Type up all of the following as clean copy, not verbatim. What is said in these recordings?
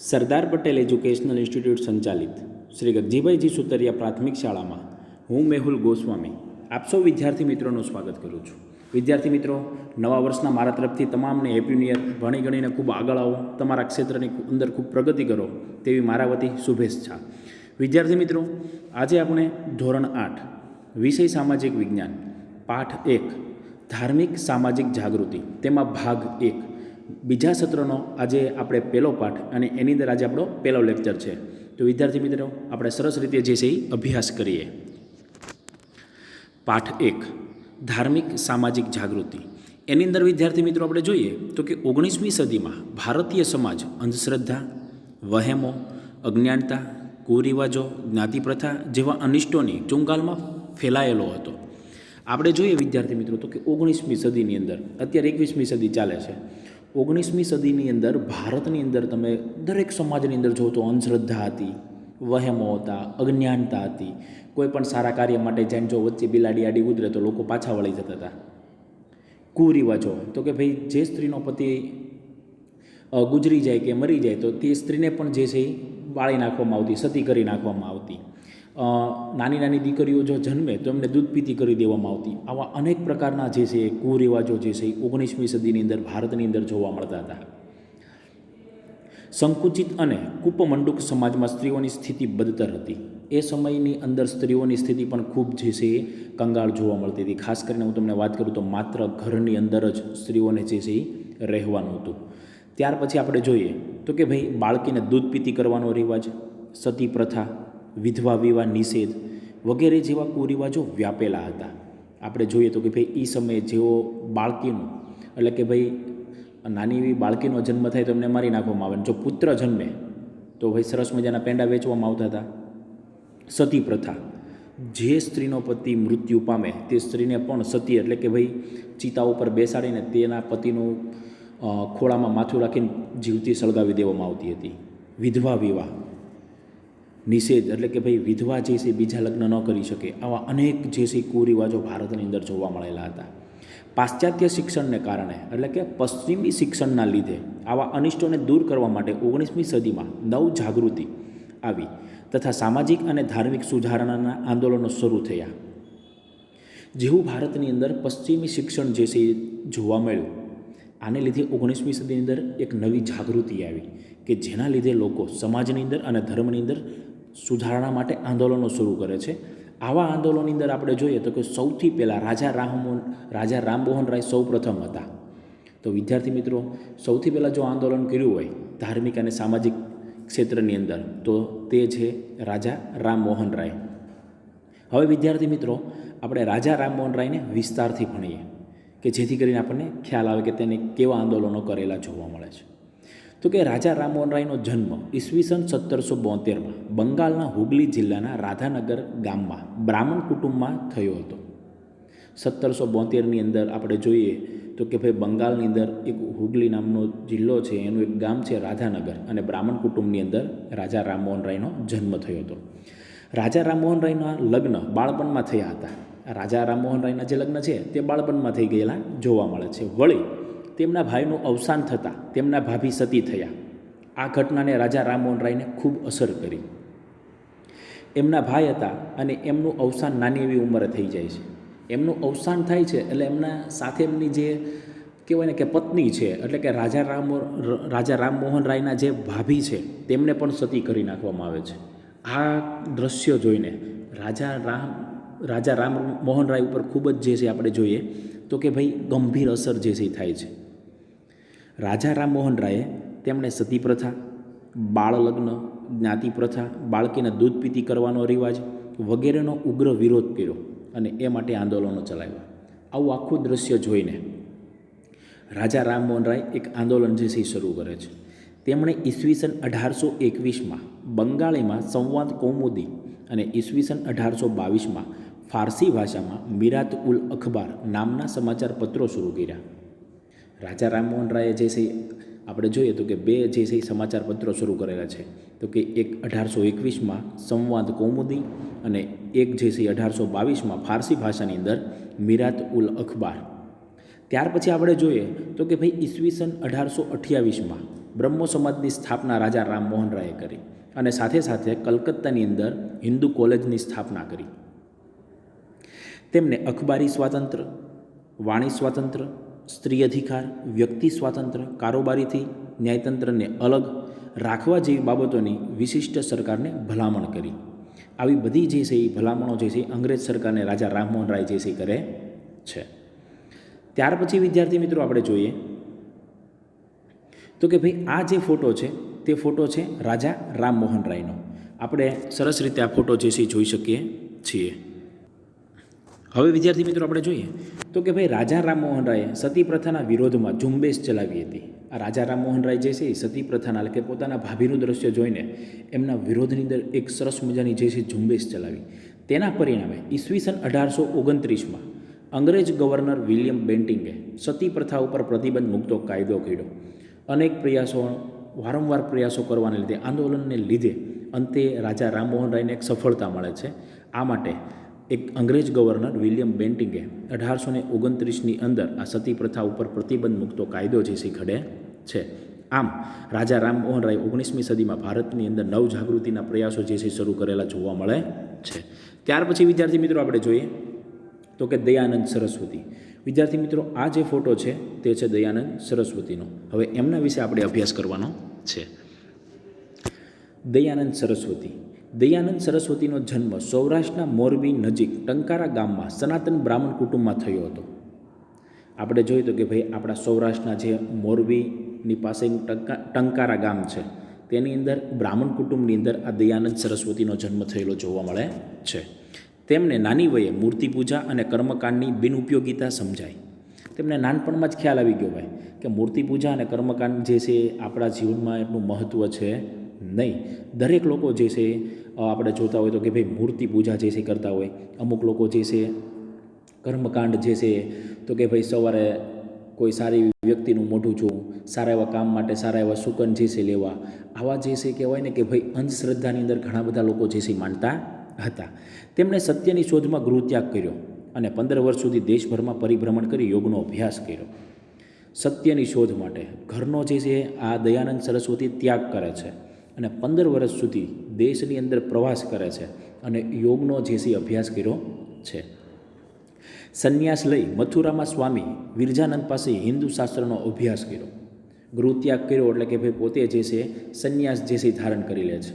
Sardar Patel educational institute સંચાલિત શ્રી ગગજીભાઈજી સુતરિયા પ્રાથમિક શાળામાં હું મેહુલ ગોસ્વામી આપ સૌ વિદ્યાર્થી મિત્રોનું સ્વાગત કરું છું. વિદ્યાર્થી મિત્રો, નવા વર્ષના મારા તરફથી તમામને હેપી ન્યૂ યર. ભણી ગણીને ખૂબ આગળ આવો, તમારા ક્ષેત્રની અંદર ખૂબ પ્રગતિ કરો તેવી મારા વતી શુભેચ્છા. વિદ્યાર્થી મિત્રો, આજે આપણે ધોરણ 8 વિષય સામાજિક વિજ્ઞાન પાઠ 1 ધાર્મિક સામાજિક જાગૃતિ તેમાં ભાગ 1 બીજા સત્રનો આજે આપણે પહેલો પાઠ અને એની અંદર આજે આપણો પહેલો લેક્ચર છે. તો વિદ્યાર્થી મિત્રો, આપણે સરસ રીતે જે છે એ અભ્યાસ કરીએ. પાઠ 1 ધાર્મિક સામાજિક જાગૃતિ. એની અંદર વિદ્યાર્થી મિત્રો આપણે જોઈએ તો કે 19મી સદીમાં ભારતીય સમાજ અંધશ્રદ્ધા, વહેમો, અજ્ઞાનતા, કુરિવાજો, જ્ઞાતિ પ્રથા જેવા અનિષ્ટોની ચુંગાલમાં ફેલાયેલો હતો. આપણે જોઈએ વિદ્યાર્થી મિત્રો તો કે 19મી સદીની અંદર, અત્યારે 21મી સદી ચાલે છે. 19મી સદીની અંદર ભારતની અંદર તમે દરેક સમાજની અંદર જો તો અંધશ્રદ્ધા હતી, વહેમો હતા, અજ્ઞાનતા હતી. કોઈ પણ સારા કાર્ય માટે જઈને જો વચ્ચે બિલાડી આડી ઉતરે તો લોકો પાછા વળી જતા હતા. કુરિવાજો તો કે ભાઈ જે સ્ત્રીનો પતિ ગુજરી જાય કે મરી જાય તો તે સ્ત્રીને પણ જે છે એ બાળી નાખવામાં આવતી, સતી કરી નાખવામાં આવતી. નાની નાની દીકરીઓ જો જન્મે તો એમને દૂધ પીતી કરી દેવામાં આવતી. આવા અનેક પ્રકારના જે છે કુરિવાજો જે છે એ 19મી સદીની અંદર ભારતની અંદર જોવા મળતા હતા. સંકુચિત અને કૂપમંડુક સમાજમાં સ્ત્રીઓની સ્થિતિ બદતર હતી. એ સમયની અંદર સ્ત્રીઓની સ્થિતિ પણ ખૂબ જે છે એ કંગાળ જોવા મળતી હતી. ખાસ કરીને હું તમને વાત કરું તો માત્ર ઘરની અંદર જ સ્ત્રીઓને જે છે એ રહેવાનું હતું. ત્યાર પછી આપણે જોઈએ તો કે ભાઈ બાળકીને દૂધ પીતી કરવાનો રિવાજ, સતી પ્રથા, વિધવા વિવાહ નિષેધ વગેરે જેવા કુરિવાજો વ્યાપેલા હતા. આપણે જોઈએ તો કે ભાઈ એ સમયે જેઓ બાળકીનું એટલે કે ભાઈ નાની એવી બાળકીનો જન્મ થાય તો એમને મારી નાખવામાં આવે. જો પુત્ર જન્મે તો ભાઈ સરસ મજાના પેંડા વેચવામાં આવતા હતા. સતી પ્રથા, જે સ્ત્રીનો પતિ મૃત્યુ પામે તે સ્ત્રીને પણ સતી એટલે કે ભાઈ ચિતા ઉપર બેસાડીને તેના પતિનું ખોળામાં માથું રાખીને જીવતી સળગાવી દેવામાં આવતી હતી. વિધવા વિવાહ નિષેધ એટલે કે ભાઈ વિધવા જે છે બીજા લગ્ન ન કરી શકે. આવા અનેક જે છે કુરિવાજો ભારતની અંદર જોવા મળેલા હતા. પાશ્ચાત્ય શિક્ષણને કારણે એટલે કે પશ્ચિમી શિક્ષણના લીધે આવા અનિષ્ટોને દૂર કરવા માટે 19મી સદીમાં નવ જાગૃતિ આવી તથા સામાજિક અને ધાર્મિક સુધારણાના આંદોલનો શરૂ થયા. જેવું ભારતની અંદર પશ્ચિમી શિક્ષણ જે છે એ જોવા મળ્યું, આને લીધે 19મી સદીની અંદર એક નવી જાગૃતિ આવી કે જેના લીધે લોકો સમાજની અંદર અને ધર્મની અંદર સુધારણા માટે આંદોલનો શરૂ કરે છે. આવા આંદોલનની અંદર આપણે જોઈએ તો કે સૌથી પહેલાં રાજા રામમોહન રાય સૌ પ્રથમ હતા. તો વિદ્યાર્થી મિત્રો, સૌથી પહેલાં જો આંદોલન કર્યું હોય ધાર્મિક અને સામાજિક ક્ષેત્રની અંદર તો તે છે રાજા રામમોહન રાય. હવે વિદ્યાર્થી મિત્રો, આપણે રાજા રામમોહન રાયને વિસ્તારથી ભણીએ કે જેથી કરીને આપણને ખ્યાલ આવે કે તેને કેવા આંદોલનો કરેલા જોવા મળે છે. તો કે રાજા રામમોહન રાયનો જન્મ ઈસવીસન 1772માં બંગાળના હુગલી જિલ્લાના રાધાનગર ગામમાં બ્રાહ્મણ કુટુંબમાં થયો હતો. 1772ની અંદર આપણે જોઈએ તો કે ભાઈ બંગાળની અંદર એક હુગલી નામનો જિલ્લો છે, એનું એક ગામ છે રાધાનગર, અને બ્રાહ્મણ કુટુંબની અંદર રાજા રામમોહન રાયનો જન્મ થયો હતો. રાજા રામમોહન રાયના લગ્ન બાળપણમાં થયા હતા. રાજા રામમોહન રાયના જે લગ્ન છે તે બાળપણમાં થઈ ગયેલા જોવા મળે છે. વળી તેમના ભાઈનું અવસાન થતાં તેમના ભાભી સતી થયા. આ ઘટનાને રાજા રામમોહન રાયને ખૂબ અસર કરી. એમના ભાઈ હતા અને એમનું અવસાન નાની એવી ઉંમરે થઈ જાય છે. એમનું અવસાન થાય છે એટલે એમના સાથે એમની જે કહેવાય ને કે પત્ની છે એટલે કે રાજા રામમોહન રાયના જે ભાભી છે તેમને પણ સતી કરી નાખવામાં આવે છે. આ દ્રશ્ય જોઈને રાજા રામમોહન રાય ઉપર ખૂબ જ જે છે આપણે જોઈએ તો કે ભાઈ ગંભીર અસર જે છે થાય છે. રાજા રામમોહન રાયે તેમણે સતી પ્રથા, બાળ લગ્ન, જ્ઞાતિ પ્રથા, બાળકીને દૂધ પીતી કરવાનો રિવાજ વગેરેનો ઉગ્ર વિરોધ કર્યો અને એ માટે આંદોલનો ચલાવ્યા. આવું આખું દ્રશ્ય જોઈને રાજા રામમોહન રાય એક આંદોલન જે છે શરૂ કરે છે. તેમણે ઈસવીસન 1821માં બંગાળીમાં સંવાદ કૌમુદી અને ઈસવીસન 1822માં ફારસી ભાષામાં મિરાત ઉલ અખબાર નામના સમાચાર પત્રો શરૂ કર્યા. રાજા રામમોહન રાયે જે છે આપણે જોઈએ તો કે બે જે છે સમાચાર પત્રો શરૂ કરેલા છે. તો કે એક 1821માં સંવાદ કૌમુદી અને એક જે છે 1822માં ફારસી ભાષાની અંદર મિરાત ઉલ અખબાર. ત્યાર પછી આપણે જોઈએ તો કે ભાઈ ઈસવીસન 1828માં બ્રહ્મો સમાજની સ્થાપના રાજા રામમોહન રાયે કરી અને સાથે સાથે કલકત્તાની અંદર હિન્દુ કોલેજની સ્થાપના કરી. તેમને અખબારી સ્વાતંત્ર્ય, વાણી સ્વાતંત્ર્ય, સ્ત્રી અધિકાર, વ્યક્તિ સ્વાતંત્ર્ય, કારોબારીથી ન્યાયતંત્રને અલગ રાખવા જેવી બાબતોની વિશિષ્ટ સરકારને ભલામણ કરી. આવી બધી જે છે એ ભલામણો જે છે અંગ્રેજ સરકારને રાજા રામમોહન રાય જે છે કરે છે. ત્યાર પછી વિદ્યાર્થી મિત્રો આપણે જોઈએ તો કે ભાઈ આ જે ફોટો છે તે ફોટો છે રાજા રામમોહન રાયનો. આપણે સરસ રીતે આ ફોટો જે છે જોઈ શકીએ છીએ. હવે વિદ્યાર્થી મિત્રો આપણે જોઈએ તો કે ભાઈ રાજા રામમોહન રાયે સતી પ્રથાના વિરોધમાં ઝુંબેશ ચલાવી હતી. આ રાજા રામમોહન રાય જે છે એ સતી પ્રથાના એટલે કે પોતાના ભાભીનું દ્રશ્ય જોઈને એમના વિરોધની અંદર એક સરસ મજાની જે છે ઝુંબેશ ચલાવી. તેના પરિણામે ઈસવીસન 1829માં અંગ્રેજ ગવર્નર વિલિયમ બેન્ટિંગે સતી પ્રથા ઉપર પ્રતિબંધ મૂકતો કાયદો કર્યો. અનેક પ્રયાસો વારંવાર પ્રયાસો કરવાને લીધે આંદોલનને લીધે અંતે રાજા રામમોહન રાયને એક સફળતા મળે છે. આ માટે એક અંગ્રેજ ગવર્નર વિલિયમ બેન્ટિંગે 1829ની અંદર આ સતી પ્રથા ઉપર પ્રતિબંધ મૂકતો કાયદો જે છે ઘડે છે. આમ રાજા રામમોહન રાય 19મી સદીમાં ભારતની અંદર નવજાગૃતિના પ્રયાસો જે છે શરૂ કરેલા જોવા મળે છે. ત્યાર પછી વિદ્યાર્થી મિત્રો આપણે જોઈએ તો કે દયાનંદ સરસ્વતી. વિદ્યાર્થી મિત્રો આ જે ફોટો છે તે છે દયાનંદ સરસ્વતીનો. હવે એમના વિશે આપણે અભ્યાસ કરવાનો છે. દયાનંદ સરસ્વતી. દયાનંદ સરસ્વતીનો જન્મ સૌરાષ્ટ્રના મોરબી નજીક ટંકારા ગામમાં સનાતન બ્રાહ્મણ કુટુંબમાં થયો હતો. આપણે જોઈએ તો કે ભાઈ આપણા સૌરાષ્ટ્રના જે મોરબીની પાસે ટંકારા ગામ છે તેની અંદર બ્રાહ્મણ કુટુંબની અંદર આ દયાનંદ સરસ્વતીનો જન્મ થયેલો જોવા મળે છે. તેમને નાની વયે મૂર્તિ પૂજા અને કર્મકાંડની બિનઉપયોગિતા સમજાય. તેમને નાનપણમાં જ ખ્યાલ આવી ગયો ભાઈ કે મૂર્તિ પૂજા અને કર્મકાંડ જે છે આપણા જીવનમાં એટલું મહત્ત્વ છે નહીં. દરેક લોકો જે છે આપણે જોતા હોય તો કે ભાઈ મૂર્તિ પૂજા જે છે કરતા હોય, અમુક લોકો જે છે કર્મકાંડ જે છે તો કે ભાઈ સવારે કોઈ સારી વ્યક્તિનું મોઢું જોવું, સારા એવા કામ માટે સારા એવા સુકન જે છે લેવા, આવા જે છે કહેવાય ને કે ભાઈ અંધશ્રદ્ધાની અંદર ઘણા બધા લોકો જે છે માનતા હતા. તેમણે સત્યની શોધમાં ગૃહત્યાગ કર્યો અને 15 વર્ષ સુધી દેશભરમાં પરિભ્રમણ કરી યોગનો અભ્યાસ કર્યો. સત્યની શોધ માટે ઘરનો જે છે આ દયાનંદ સરસ્વતી ત્યાગ કરે છે અને 15 વર્ષ સુધી દેશની અંદર પ્રવાસ કરે છે અને યોગનો જે છે અભ્યાસ કર્યો છે. સંન્યાસ લઈ મથુરામાં સ્વામી વિરજાનંદ પાસે હિન્દુ શાસ્ત્રનો અભ્યાસ કર્યો. ગૃહત્યાગ કર્યો એટલે કે ભાઈ પોતે જે છે સંન્યાસ જે છે ધારણ કરી લે છે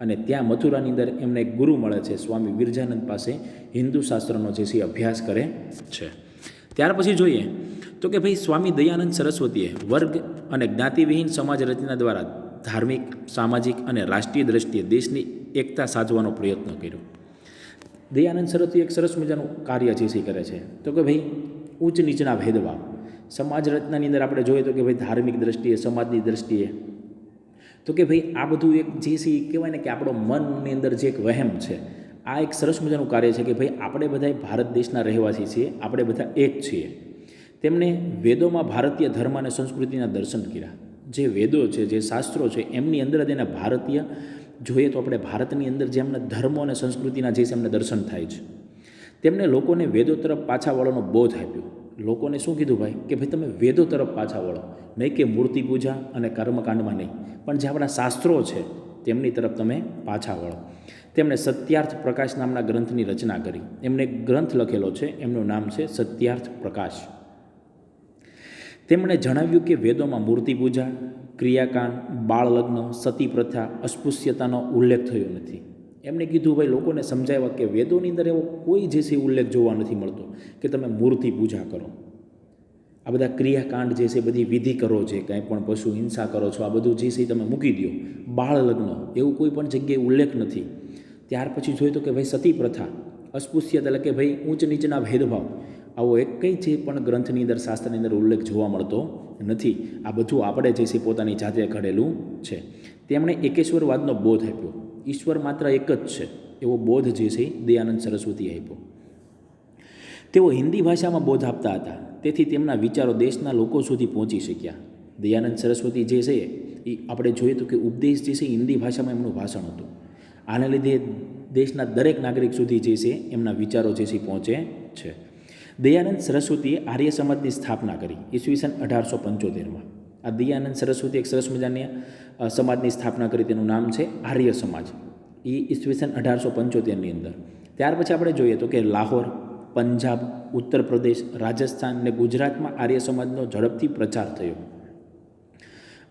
અને ત્યાં મથુરાની અંદર એમને એક ગુરુ મળે છે, સ્વામી વિરજાનંદ પાસે હિન્દુ શાસ્ત્રનો જે છે અભ્યાસ કરે છે. ત્યાર પછી જોઈએ તો કે ભાઈ સ્વામી દયાનંદ સરસ્વતીએ વર્ગ અને જ્ઞાતિવિહીન સમાજ રચના દ્વારા ધાર્મિક, સામાજિક અને રાષ્ટ્રીય દ્રષ્ટિએ દેશની એકતા સાધવાનો પ્રયત્ન કર્યો. દયાનંદ સરસ્વતી એક સરસ મજાનું કાર્ય જે છે કરે છે તો કે ભાઈ ઉચ્ચ નીચના ભેદભાવ સમાજ રચનાની અંદર આપણે જોઈએ તો કે ભાઈ ધાર્મિક દ્રષ્ટિએ, સમાજની દ્રષ્ટિએ તો કે ભાઈ આ બધું એક જે છે કહેવાય ને કે આપણો મનની અંદર જે એક વહેમ છે, આ એક સરસ મજાનું કાર્ય છે કે ભાઈ આપણે બધા ભારત દેશના રહેવાસી છીએ, આપણે બધા એક છીએ. તેમણે વેદોમાં ભારતીય ધર્મ અને સંસ્કૃતિના દર્શન કર્યા. જે વેદો છે, જે શાસ્ત્રો છે એમની અંદર જ એના ભારતીય જોઈએ તો આપણે ભારતની અંદર જે એમના ધર્મો અને સંસ્કૃતિના જે છે એમને દર્શન થાય છે. તેમણે લોકોને વેદો તરફ પાછા વળવાનો બોધ આપ્યો. લોકોને શું કીધું ભાઈ કે ભાઈ તમે વેદો તરફ પાછા વળો, નહીં કે મૂર્તિ પૂજા અને કર્મકાંડમાં નહીં, પણ જે આપણા શાસ્ત્રો છે તેમની તરફ તમે પાછા વળો. તેમણે સત્યાર્થ પ્રકાશ નામના ગ્રંથની રચના કરી. એમણે એક ગ્રંથ લખેલો છે, એમનું નામ છે સત્યાર્થ પ્રકાશ. તેમણે જણાવ્યું કે વેદોમાં મૂર્તિ પૂજા, ક્રિયાકાંડ, બાળ લગ્ન, સતી પ્રથા, અસ્પૃશ્યતાનો ઉલ્લેખ થયો નથી. એમણે કીધું ભાઈ લોકોને સમજાવ્યા કે વેદોની અંદર એવો કોઈ જે છે ઉલ્લેખ જોવા નથી મળતો કે તમે મૂર્તિ પૂજા કરો, આ બધા ક્રિયાકાંડ જે છે બધી વિધિ કરો છે, કાંઈ પણ પશુ હિંસા કરો છો, આ બધું જે છે તમે મૂકી દો. બાળ લગ્ન એવું કોઈ પણ જગ્યાએ ઉલ્લેખ નથી. ત્યાર પછી જોઈએ તો કે ભાઈ સતી પ્રથા, અસ્પૃશ્યતા એટલે કે ભાઈ ઊંચ નીચના ભેદભાવ, આવો એક કંઈ જે પણ ગ્રંથની અંદર શાસ્ત્રની અંદર ઉલ્લેખ જોવા મળતો નથી. આ બધું આપણે જે છે પોતાની જાતે ઘડેલું છે. તેમણે એકેશ્વરવાદનો બોધ આપ્યો. ઈશ્વર માત્ર એક જ છે એવો બોધ જે છે દયાનંદ સરસ્વતીએ આપ્યો. તેઓ હિન્દી ભાષામાં બોધ આપતા હતા, તેથી તેમના વિચારો દેશના લોકો સુધી પહોંચી શક્યા. દયાનંદ સરસ્વતી જે છે એ આપણે જોઈએ તો કે ઉપદેશ જે છે હિન્દી ભાષામાં એમનું ભાષણ હતું. આને લીધે દેશના દરેક નાગરિક સુધી જે છે એમના વિચારો જે છે પહોંચે છે. દયાનંદ સરસ્વતીએ આર્ય સમાજની સ્થાપના કરી ઈસવીસન 1875માં. આ દયાનંદ સરસ્વતી એક સરસ મજાની સમાજની સ્થાપના કરી, તેનું નામ છે આર્ય સમાજ. એ ઈસવીસન 1875ની અંદર. ત્યાર પછી આપણે જોઈએ તો કે લાહોર, પંજાબ, ઉત્તર પ્રદેશ, રાજસ્થાન અને ગુજરાતમાં આર્ય સમાજનો ઝડપથી પ્રચાર થયો.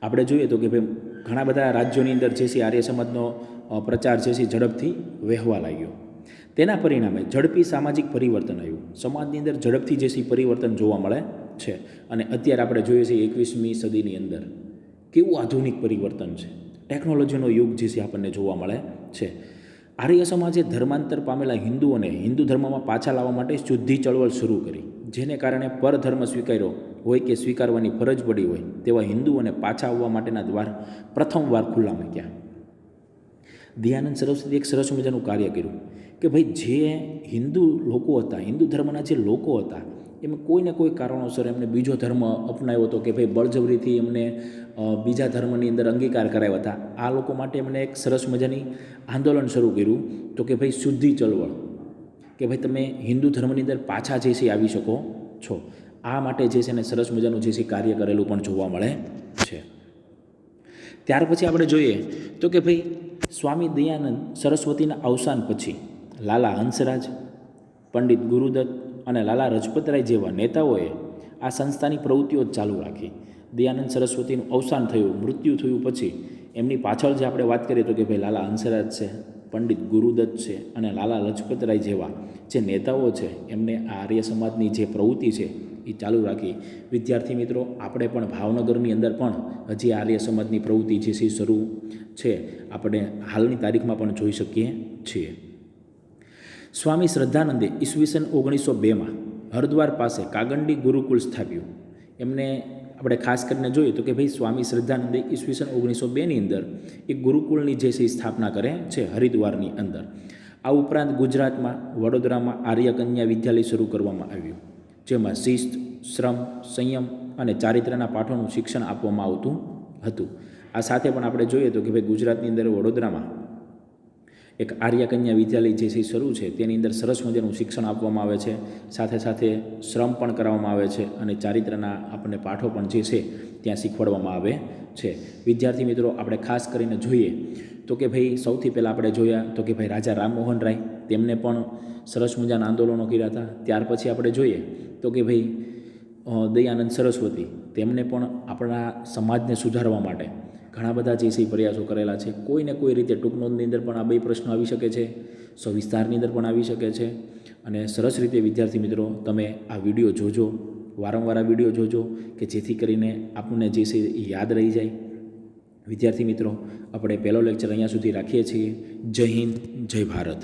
આપણે જોઈએ તો કે ભાઈ ઘણા બધા રાજ્યોની અંદર જે છે આર્ય સમાજનો પ્રચાર જે છે ઝડપથી વહેવા લાગ્યો. તેના પરિણામે ઝડપી સામાજિક પરિવર્તન આવ્યું. સમાજની અંદર ઝડપથી જે છે પરિવર્તન જોવા મળે છે. અને અત્યારે આપણે જોઈએ છીએ 21મી સદીની અંદર કેવું આધુનિક પરિવર્તન છે, ટેકનોલોજીનો યુગ જે છે આપણને જોવા મળે છે. આર્ય સમાજે ધર્માંતર પામેલા હિન્દુઓને હિન્દુ ધર્મમાં પાછા લાવવા માટે શુદ્ધિ ચળવળ શરૂ કરી, જેને કારણે પરધર્મ સ્વીકાર્યો હોય કે સ્વીકારવાની ફરજ પડી હોય તેવા હિન્દુઓને પાછા આવવા માટેના દ્વાર પ્રથમવાર ખુલ્લા મૂક્યા. દયાનંદ સરસ્વતી એક સરસ મજાનું કાર્ય કર્યું કે ભાઈ જે હિન્દુ લોકો હતા, હિન્દુ ધર્મના જે લોકો હતા, એમાં કોઈને કોઈ કારણોસર એમને બીજો ધર્મ અપનાવ્યો હતો કે ભાઈ બળજબરીથી એમને બીજા ધર્મની અંદર અંગીકાર કરાવ્યા હતા. આ લોકો માટે એમણે એક સરસ મજાની આંદોલન શરૂ કર્યું તો કે ભાઈ શુદ્ધિ ચળવળ, કે ભાઈ તમે હિન્દુ ધર્મની અંદર પાછા જે છે આવી શકો છો. આ માટે જે છે ને સરસ મજાનું જે છે કાર્ય કરેલું પણ જોવા મળે છે. ત્યાર પછી આપણે જોઈએ તો કે ભાઈ સ્વામી દયાનંદ સરસ્વતીના અવસાન પછી લાલા હંસરાજ, પંડિત ગુરુદત્ત અને લાલા રજપતરાય જેવા નેતાઓએ આ સંસ્થાની પ્રવૃત્તિઓ ચાલુ રાખી. દયાનંદ સરસ્વતીનું અવસાન થયું, મૃત્યુ થયું પછી એમની પાછળ જે આપણે વાત કરીએ તો કે ભાઈ લાલા હંસરાજ છે, પંડિત ગુરુદત્ત છે અને લાલા લજપતરાય જેવા જે નેતાઓ છે, એમને આ આર્ય સમાજની જે પ્રવૃત્તિ છે એ ચાલુ રાખી. વિદ્યાર્થી મિત્રો, આપણે પણ ભાવનગરની અંદર પણ હજી આર્ય સમાજની પ્રવૃત્તિ જે છે શરૂ છે, આપણે હાલની તારીખમાં પણ જોઈ શકીએ છીએ. સ્વામી શ્રદ્ધાનંદે ઈસવીસન 1902માં હરદ્વાર પાસે કાગંડી ગુરુકુળ સ્થાપ્યું. એમને આપણે ખાસ કરીને જોઈએ તો કે ભાઈ સ્વામી શ્રદ્ધાનંદે ઈસવીસન 1902ની અંદર એક ગુરુકુળની જે છે સ્થાપના કરે છે હરિદ્વારની અંદર. આ ઉપરાંત ગુજરાતમાં વડોદરામાં આર્ય કન્યા વિદ્યાલય શરૂ કરવામાં આવ્યું, જેમાં શિસ્ત, શ્રમ, સંયમ અને ચારિત્ર્યના પાઠોનું શિક્ષણ આપવામાં આવતું હતું. આ સાથે પણ આપણે જોઈએ તો કે ભાઈ ગુજરાતની અંદર વડોદરામાં એક આર્ય કન્યા વિદ્યાલય જે છે શરૂ છે, તેની અંદર સરસ મજાનું શિક્ષણ આપવામાં આવે છે. સાથે સાથે શ્રમ પણ કરાવવામાં આવે છે અને ચારિત્ર્યના આપણને પાઠો પણ જે છે ત્યાં શીખવાડવામાં આવે છે. વિદ્યાર્થી મિત્રો, આપણે ખાસ કરીને જોઈએ તો કે ભાઈ સૌથી પહેલાં આપણે જોયા તો કે ભાઈ રાજા રામમોહન રાય, તેમને પણ સરસ મજાના આંદોલનો કર્યા હતા. ત્યાર પછી આપણે જોઈએ તો કે ભાઈ દયાનંદ સરસ્વતી, તેમને પણ આપણા સમાજને સુધારવા માટે ઘણા બધા જે છે પ્રયાસો કરેલા છે. કોઈને કોઈ રીતે ટૂંકનોંધની અંદર પણ આ બે પ્રશ્નો આવી શકે છે, સવિસ્તારની અંદર પણ આવી શકે છે. અને સરસ રીતે વિદ્યાર્થી મિત્રો તમે આ વિડીયો જોજો, વારંવાર આ વિડીયો જોજો કે જેથી કરીને આપણને જે છે એ યાદ રહી જાય. વિદ્યાર્થી મિત્રો, આપણે પહેલો લેક્ચર અહીંયા સુધી રાખીએ છીએ. જય હિન્દ, જય ભારત.